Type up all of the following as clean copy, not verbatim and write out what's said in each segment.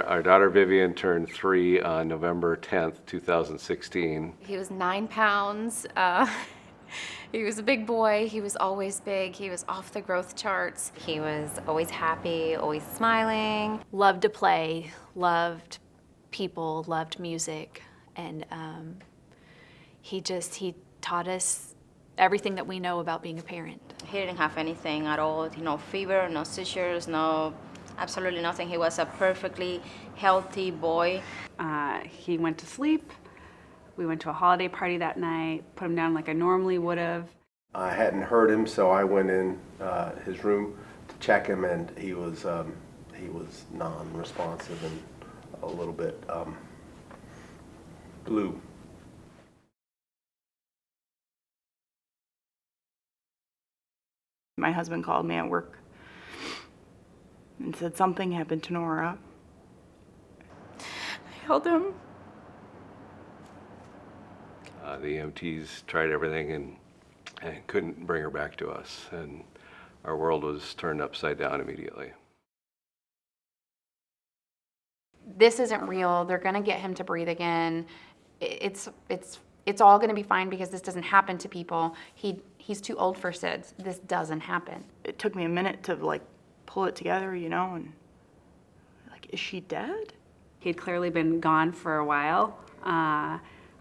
Our daughter Vivian turned 3 on November 10th, 2016. He was 9 pounds. He was a big boy. He was always big. He was off the growth charts. He was always happy, always smiling. Loved to play, loved people, loved music, and he taught us everything that we know about being a parent. He didn't have anything at all. No fever, no seizures, no, absolutely nothing. He was a perfectly healthy boy. He went to sleep. We went to a holiday party that night, put him down like I normally would have. I hadn't heard him, so I went in his room to check him, and he was non-responsive and a little bit blue. My husband called me at work and said something happened to Nora. I held him. The EMTs tried everything and couldn't bring her back to us, and our world was turned upside down immediately. This isn't real. They're going to get him to breathe again. It's all going to be fine because this doesn't happen to people. He's too old for SIDS. This doesn't happen. It took me a minute to like pull it together, you know, and like, is she dead? He'd clearly been gone for a while.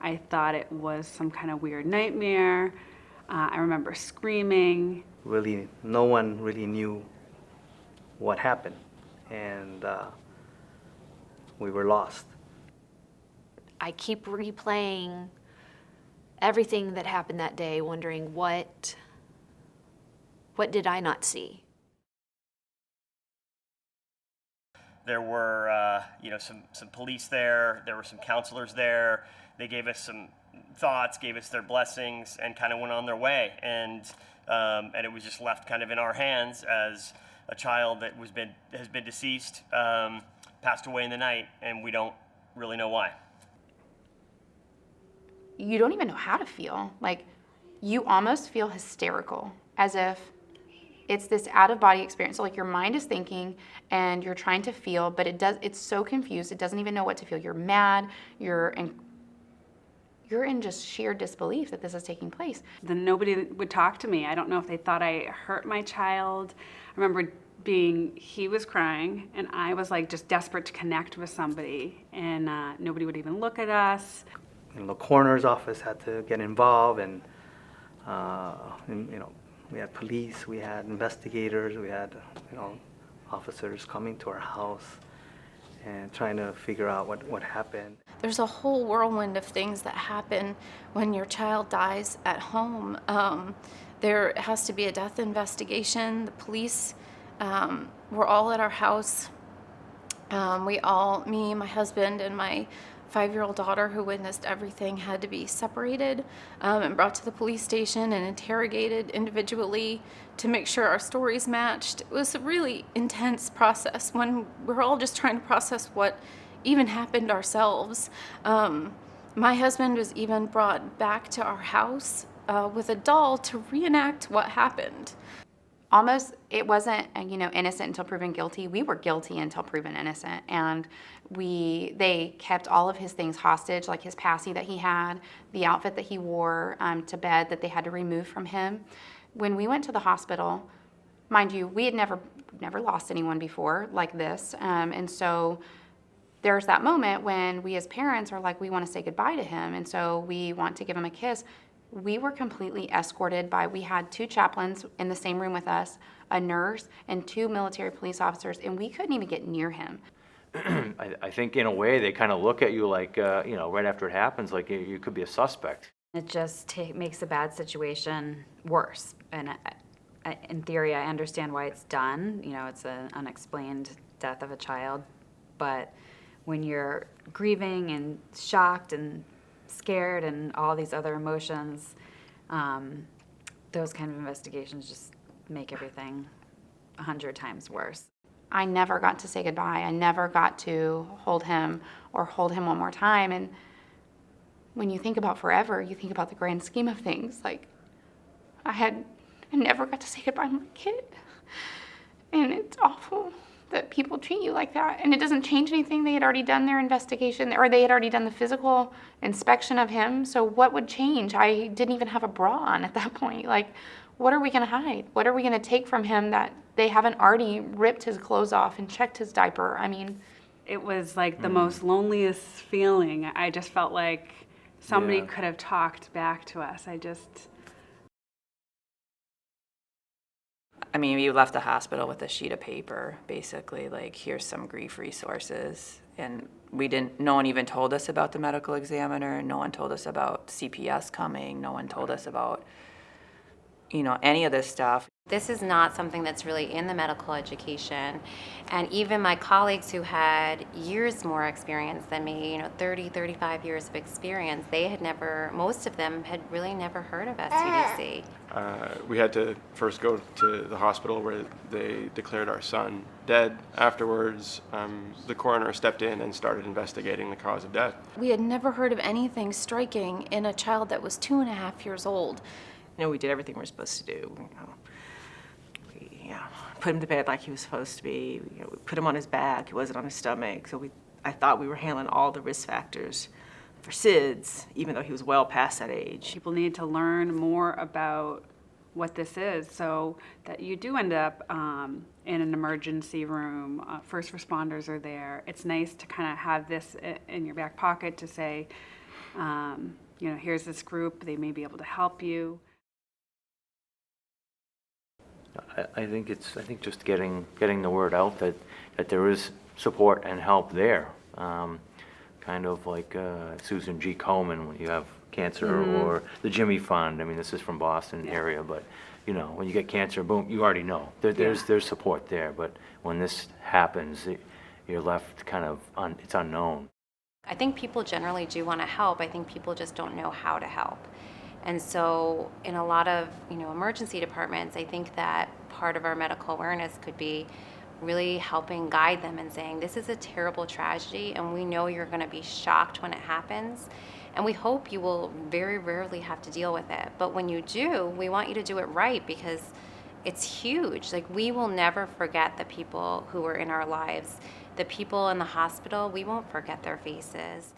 I thought it was some kind of weird nightmare. I remember screaming. Really, no one really knew what happened, and we were lost. I keep replaying everything that happened that day, wondering what did I not see? There were, some police there. There were some counselors there. They gave us some thoughts, gave us their blessings, and kind of went on their way. And it was just left kind of in our hands as a child that has been deceased, passed away in the night, and we don't really know why. You don't even know how to feel. Like, you almost feel hysterical, as if it's this out-of-body experience. So like your mind is thinking and you're trying to feel, but it's so confused, it doesn't even know what to feel. You're mad, you're in just sheer disbelief that this is taking place. Then nobody would talk to me. I don't know if they thought I hurt my child. I remember he was crying, and I was like just desperate to connect with somebody, and nobody would even look at us. The coroner's office had to get involved, and we had police, we had investigators, we had officers coming to our house and trying to figure out what happened. There's a whole whirlwind of things that happen when your child dies at home. There has to be a death investigation. The police were all at our house. Me, my husband, and my 5-year-old daughter, who witnessed everything, had to be separated and brought to the police station and interrogated individually to make sure our stories matched. It was a really intense process when we're all just trying to process what even happened ourselves. My husband was even brought back to our house with a doll to reenact what happened. Almost, it wasn't, innocent until proven guilty. We were guilty until proven innocent. And they kept all of his things hostage, like his passy that he had, the outfit that he wore to bed that they had to remove from him. When we went to the hospital, mind you, we had never lost anyone before like this. And so there's that moment when we as parents are like, we want to say goodbye to him. And so we want to give him a kiss. We were completely escorted we had 2 chaplains in the same room with us, a nurse, and 2 military police officers, and we couldn't even get near him. I think in a way they kind of look at you like, right after it happens, like you could be a suspect. It just makes a bad situation worse. And in theory, I understand why it's done. It's an unexplained death of a child. But when you're grieving and shocked and scared and all these other emotions, those kind of investigations just make everything 100 times worse. I never got to say goodbye. I never got to hold him or hold him one more time. And when you think about forever, you think about the grand scheme of things. Like, I never got to say goodbye to my kid. And it's awful that that people treat you like that. And it doesn't change anything. They had already done their investigation, or they had already done the physical inspection of him. So what would change? I didn't even have a bra on at that point. Like, what are we going to hide? What are we going to take from him that they haven't already ripped his clothes off and checked his diaper? I mean, It was like the most loneliest feeling. I just felt like somebody Yeah. could have talked back to us. I mean, we left the hospital with a sheet of paper, basically, like, here's some grief resources. And no one even told us about the medical examiner. No one told us about CPS coming. No one told us about, any of this stuff. This is not something that's really in the medical education. And even my colleagues who had years more experience than me, 30, 35 years of experience, most of them had really never heard of SUDC. We had to first go to the hospital where they declared our son dead. Afterwards, the coroner stepped in and started investigating the cause of death. We had never heard of anything striking in a child that was 2.5 years old. We did everything we're supposed to do. We put him to bed like he was supposed to be. We put him on his back. He wasn't on his stomach. So I thought we were handling all the risk factors for SIDS, even though he was well past that age. People need to learn more about what this is so that you do end up in an emergency room. First responders are there. It's nice to kind of have this in your back pocket to say, here's this group. They may be able to help you. I think just getting the word out that there is support and help there. Kind of like Susan G. Komen when you have cancer, or the Jimmy Fund. I mean, this is from Boston area, but when you get cancer, boom, you already know. There's support there, but when this happens, you're left kind of it's unknown. I think people generally do want to help. I think people just don't know how to help. And so in a lot of, emergency departments, I think that part of our medical awareness could be really helping guide them and saying, this is a terrible tragedy, and we know you're going to be shocked when it happens. And we hope you will very rarely have to deal with it. But when you do, we want you to do it right, because it's huge. Like, we will never forget the people who were in our lives. The people in the hospital, we won't forget their faces.